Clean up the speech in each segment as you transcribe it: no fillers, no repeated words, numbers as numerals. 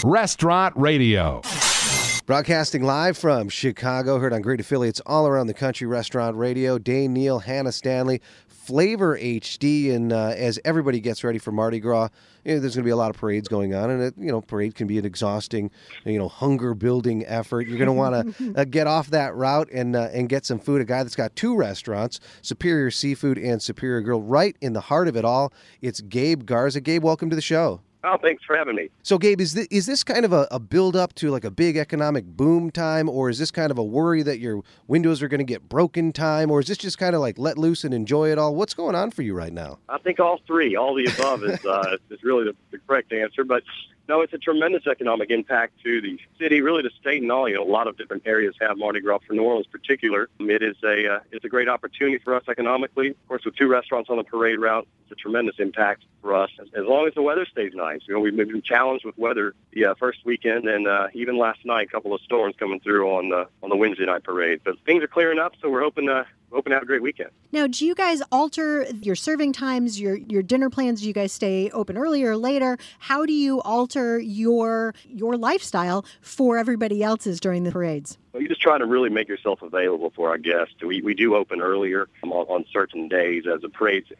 Restaurant Radio. Broadcasting live from Chicago, heard on great affiliates all around the country. Restaurant Radio, Dane, Neal, Hannah, Stanley, Flavor HD, and as everybody gets ready for Mardi Gras, there's going to be a lot of parades going on, and parade can be an exhausting, hunger-building effort. You're going to want to get off that route and get some food. A guy that's got two restaurants, Superior Seafood and Superior Grill, right in the heart of it all. It's Gabe Garza. Gabe, welcome to the show. Oh, thanks for having me. So, Gabe, is this kind of a build-up to like a big economic boom time, or is this kind of a worry that your windows are going to get broken time, or is this just kind of like let loose and enjoy it all? What's going on for you right now? I think all three, all the above is really the correct answer. But no, it's a tremendous economic impact to the city, really the state and all. A lot of different areas have Mardi Gras. For New Orleans in particular, it's a great opportunity for us economically. Of course, with two restaurants on the parade route, it's a tremendous impact for us as long as the weather stays nice. We've been challenged with weather the first weekend, and even last night, a couple of storms coming through on the Wednesday night parade. But things are clearing up, so we're hoping to have a great weekend. Now, do you guys alter your serving times, your dinner plans? Do you guys stay open earlier or later? How do you alter your lifestyle for everybody else's during the parades? Well, you just try to really make yourself available for our guests. We do open earlier on certain days as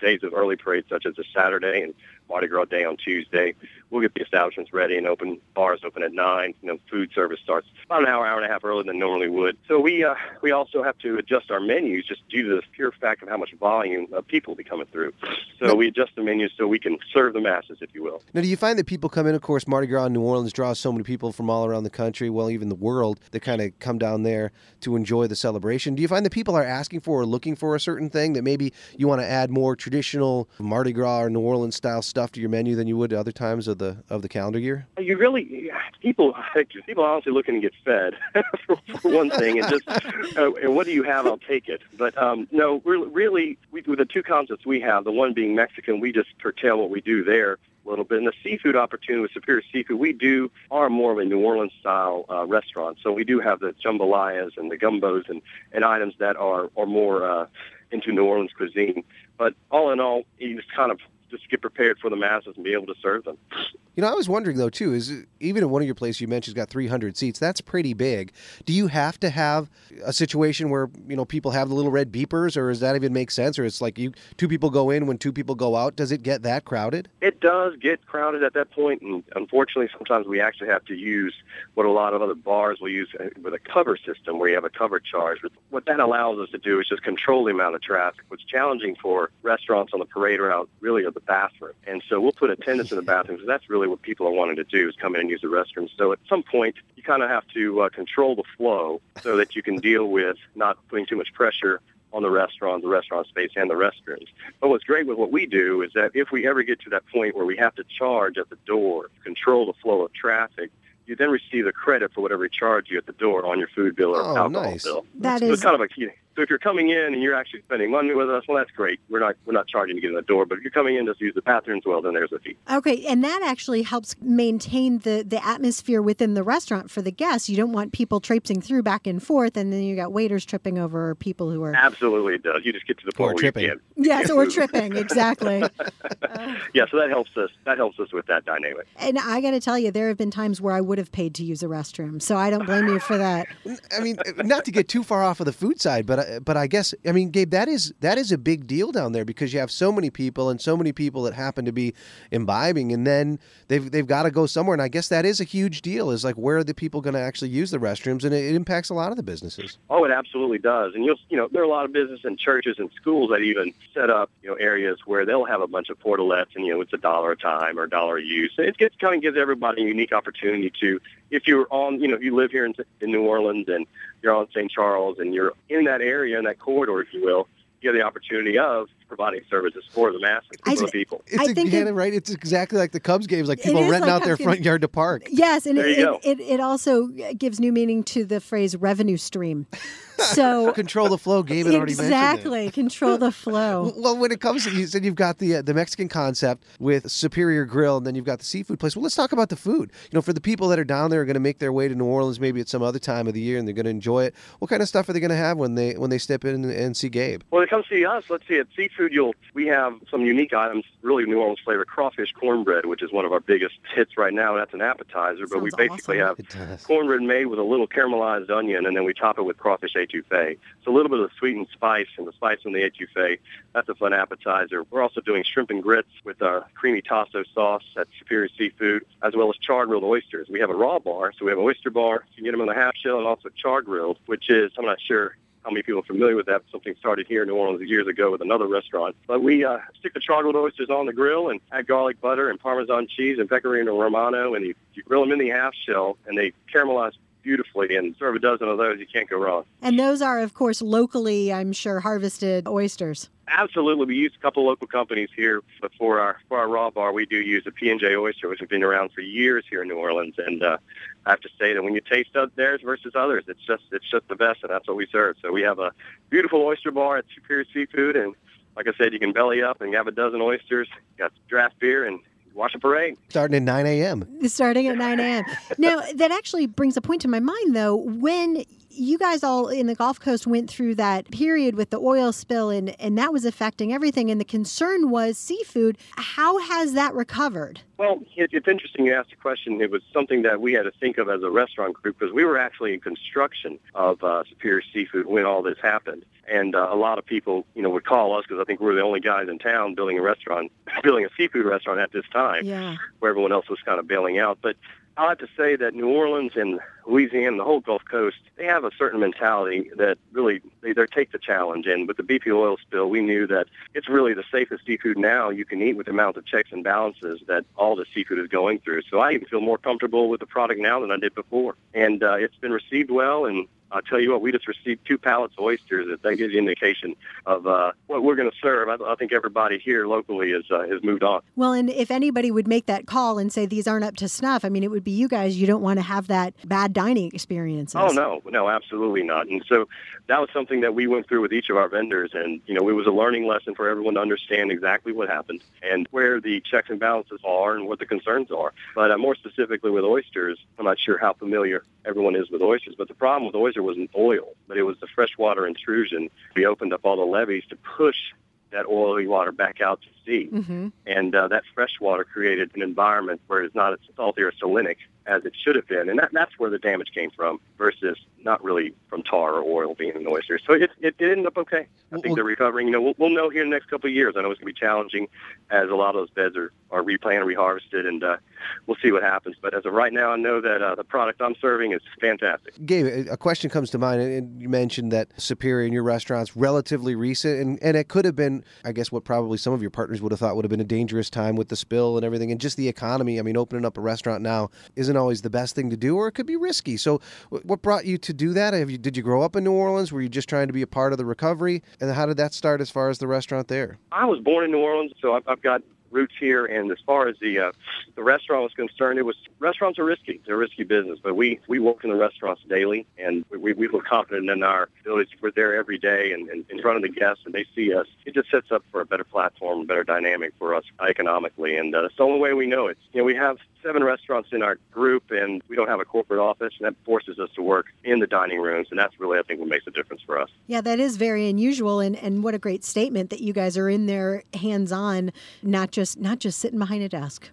days of early parades, such as a Saturday and Mardi Gras Day on Tuesday. We'll get the establishments ready and bars open at 9. Food service starts about an hour and a half earlier than normally would. So we also have to adjust our menus just due to the pure fact of how much volume of people will be coming through. So we adjust the menus so we can serve the masses, if you will. Now, do you find that people come in, of course, Mardi Gras in New Orleans draws so many people from all around the country, well, even the world, that kind of come down there to enjoy the celebration. Do you find that people are asking for or looking for a certain thing, that maybe you want to add more traditional Mardi Gras or New Orleans style stuff to your menu than you would other times of the calendar year? People honestly looking to get fed for one thing, and just and what do you have? I'll take it. But no, really, with the two concepts we have, the one being Mexican, we just curtail what we do there a little bit. And the seafood opportunity with Superior Seafood, we are more of a New Orleans style restaurant. So we do have the jambalayas and the gumbos and items that are more into New Orleans cuisine. But all in all, you just kind of just get prepared for the masses and be able to serve them. I was wondering, though, too, is even in one of your places you mentioned it's got 300 seats. That's pretty big. Do you have to have a situation where, people have the little red beepers, or does that even make sense? Or it's like two people go in when two people go out? Does it get that crowded? It does get crowded at that point, and unfortunately, sometimes we actually have to use what a lot of other bars will use with a cover system, where you have a cover charge. But what that allows us to do is just control the amount of traffic. What's challenging for restaurants on the parade route really are the bathroom. And so we'll put attendants in the bathrooms, and that's really what people are wanting to do, is come in and use the restrooms. So at some point, you kind of have to control the flow so that you can deal with not putting too much pressure on the restaurant space, and the restrooms. But what's great with what we do is that if we ever get to that point where we have to charge at the door, control the flow of traffic, you then receive the credit for whatever we charge you at the door on your food bill or alcohol bill. It's kind of a key. So if you're coming in and you're actually spending money with us, well, that's great. We're not charging to get in the door. But if you're coming in just to use the bathrooms, well, then there's a fee. Okay, and that actually helps maintain the atmosphere within the restaurant for the guests. You don't want people traipsing through back and forth, and then you got waiters tripping over people who are... Absolutely, it does. You just get to the point where tripping. You can't. Yes, or tripping, exactly. Yeah, so that helps us. That helps us with that dynamic. And I got to tell you, there have been times where I would have paid to use a restroom, so I don't blame you for that. I mean, not to get too far off of the food side, but I guess, Gabe, that is a big deal down there, because you have so many people that happen to be imbibing, and then they've got to go somewhere. And I guess that is a huge deal, is like, where are the people going to actually use the restrooms? And it impacts a lot of the businesses. Oh, it absolutely does. And there are a lot of businesses and churches and schools that even set up, areas where they'll have a bunch of portalettes, and, it's $1 a time or $1 a use. It kind of gives everybody a unique opportunity to, if you're on, if you live here in New Orleans and you're on St. Charles and you're in that area, in that corridor, if you will, you have the opportunity of providing services for the masses, for the people. Right? It's exactly like the Cubs games, like people renting out their front yard to park. Yes, and it also gives new meaning to the phrase revenue stream. So control the flow. Gabe had already mentioned it. Exactly, control the flow. Well, when it comes to, you said you've got the Mexican concept with Superior Grill, and then you've got the seafood place. Well, let's talk about the food. For the people that are down there, are going to make their way to New Orleans maybe at some other time of the year, and they're going to enjoy it. What kind of stuff are they going to have when they step in and see Gabe? Well, they come see us. Let's see, at seafood, seafood, we have some unique items, really New Orleans flavor, crawfish cornbread, which is one of our biggest hits right now. That's an appetizer, but we basically have cornbread made with a little caramelized onion, and then we top it with crawfish etouffee. So a little bit of sweet and spice, and the spice from the etouffee. That's a fun appetizer. We're also doing shrimp and grits with our creamy tasso sauce at Superior Seafood, as well as char-grilled oysters. We have a raw bar, so we have an oyster bar. You can get them in a half shell and also char-grilled, which is, I'm not sure how many people are familiar with that. Something started here in New Orleans years ago with another restaurant. But we stick the char-grilled oysters on the grill and add garlic butter and Parmesan cheese and pecorino romano, and you grill them in the half shell, and they caramelize beautifully, and serve a dozen of those. You can't go wrong. And those are, of course, locally, I'm sure, harvested oysters. Absolutely. We use a couple local companies here, but for our raw bar, we do use a P&J oyster, which has been around for years here in New Orleans. And I have to say that when you taste theirs versus others, it's just the best, and that's what we serve. So we have a beautiful oyster bar at Superior Seafood, and like I said, you can belly up and have a dozen oysters, got draft beer, and watch a parade. Starting at 9 a.m. Starting at 9 a.m. Now, that actually brings a point to my mind, though. When you guys all in the Gulf Coast went through that period with the oil spill, and that was affecting everything, and the concern was seafood, how has that recovered? Well, it's interesting you asked the question. It was something that we had to think of as a restaurant group, because we were actually in construction of Superior Seafood when all this happened. And a lot of people, would call us, because I think we were the only guys in town building a seafood restaurant at this time, where everyone else was kind of bailing out. But I'll have to say that New Orleans and Louisiana, the whole Gulf Coast, they have a certain mentality that really, they take the challenge. And with the BP oil spill, we knew that it's really the safest seafood now you can eat with the amount of checks and balances that all the seafood is going through. So I even feel more comfortable with the product now than I did before. And it's been received well, and I'll tell you what, we just received 2 pallets of oysters. That gives you an indication of what we're going to serve. I think everybody here locally has moved on. Well, and if anybody would make that call and say these aren't up to snuff, I mean, it would be you guys. You don't want to have that bad dining experiences. Oh, no, absolutely not. And so that was something that we went through with each of our vendors. And, it was a learning lesson for everyone to understand exactly what happened and where the checks and balances are and what the concerns are. But more specifically with oysters, I'm not sure how familiar everyone is with oysters, but the problem with oysters wasn't oil, but it was the freshwater intrusion. We opened up all the levees to push that oily water back out to sea. Mm-hmm. And that fresh water created an environment where it's not as salty or salinic as it should have been. And that's where the damage came from versus not really from tar or oil being in the oysters. So it ended up okay. I think they're recovering. We'll know here in the next couple of years. I know it's going to be challenging as a lot of those beds are replanted, reharvested, and we'll see what happens. But as of right now, I know that the product I'm serving is fantastic. Gabe, a question comes to mind, and you mentioned that Superior in your restaurant's relatively recent, and it could have been, I guess, what probably some of your partners would have thought would have been a dangerous time with the spill and everything, and just the economy. I mean, opening up a restaurant now isn't always the best thing to do, or it could be risky. So what brought you to do that? Did you grow up in New Orleans? Were you just trying to be a part of the recovery? And how did that start as far as the restaurant there? I was born in New Orleans, so I've got roots here. And as far as the restaurant was concerned, restaurants are risky. They're a risky business, but we work in the restaurants daily, and we feel confident in our ability. We're there every day and in front of the guests, and they see us. It just sets up for a better platform, a better dynamic for us economically, and that's the only way we know it. We have 7 restaurants in our group, and we don't have a corporate office, and that forces us to work in the dining rooms, and that's really, I think, what makes a difference for us. Yeah, that is very unusual, and what a great statement that you guys are in there hands-on, not just sitting behind a desk.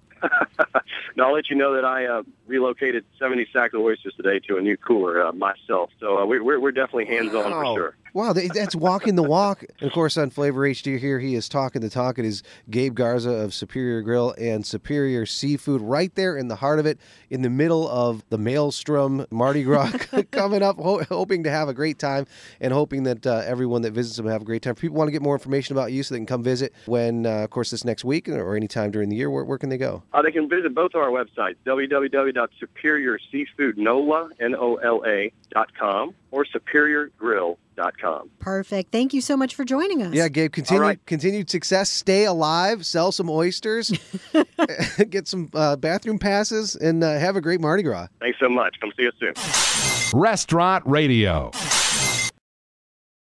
Now, I'll let you know that I relocated 70 sacks of oysters today to a new cooler myself, so we're definitely hands-on for sure. Wow, that's walking the walk. And of course, on Flavor HD here, he is talking the talk. It is Gabe Garza of Superior Grill and Superior Seafood, right there in the heart of it, in the middle of the Maelstrom Mardi Gras coming up, hoping to have a great time and hoping that everyone that visits them have a great time. If people want to get more information about you so they can come visit when, of course, this next week or any time during the year, where can they go? They can visit both of our websites, www.superiorseafoodnola.com or superiorgrill.com. Perfect. Thank you so much for joining us. Yeah, Gabe, continued success. Stay alive. Sell some oysters. Get some bathroom passes, and have a great Mardi Gras. Thanks so much. Come see us soon. Restaurant Radio.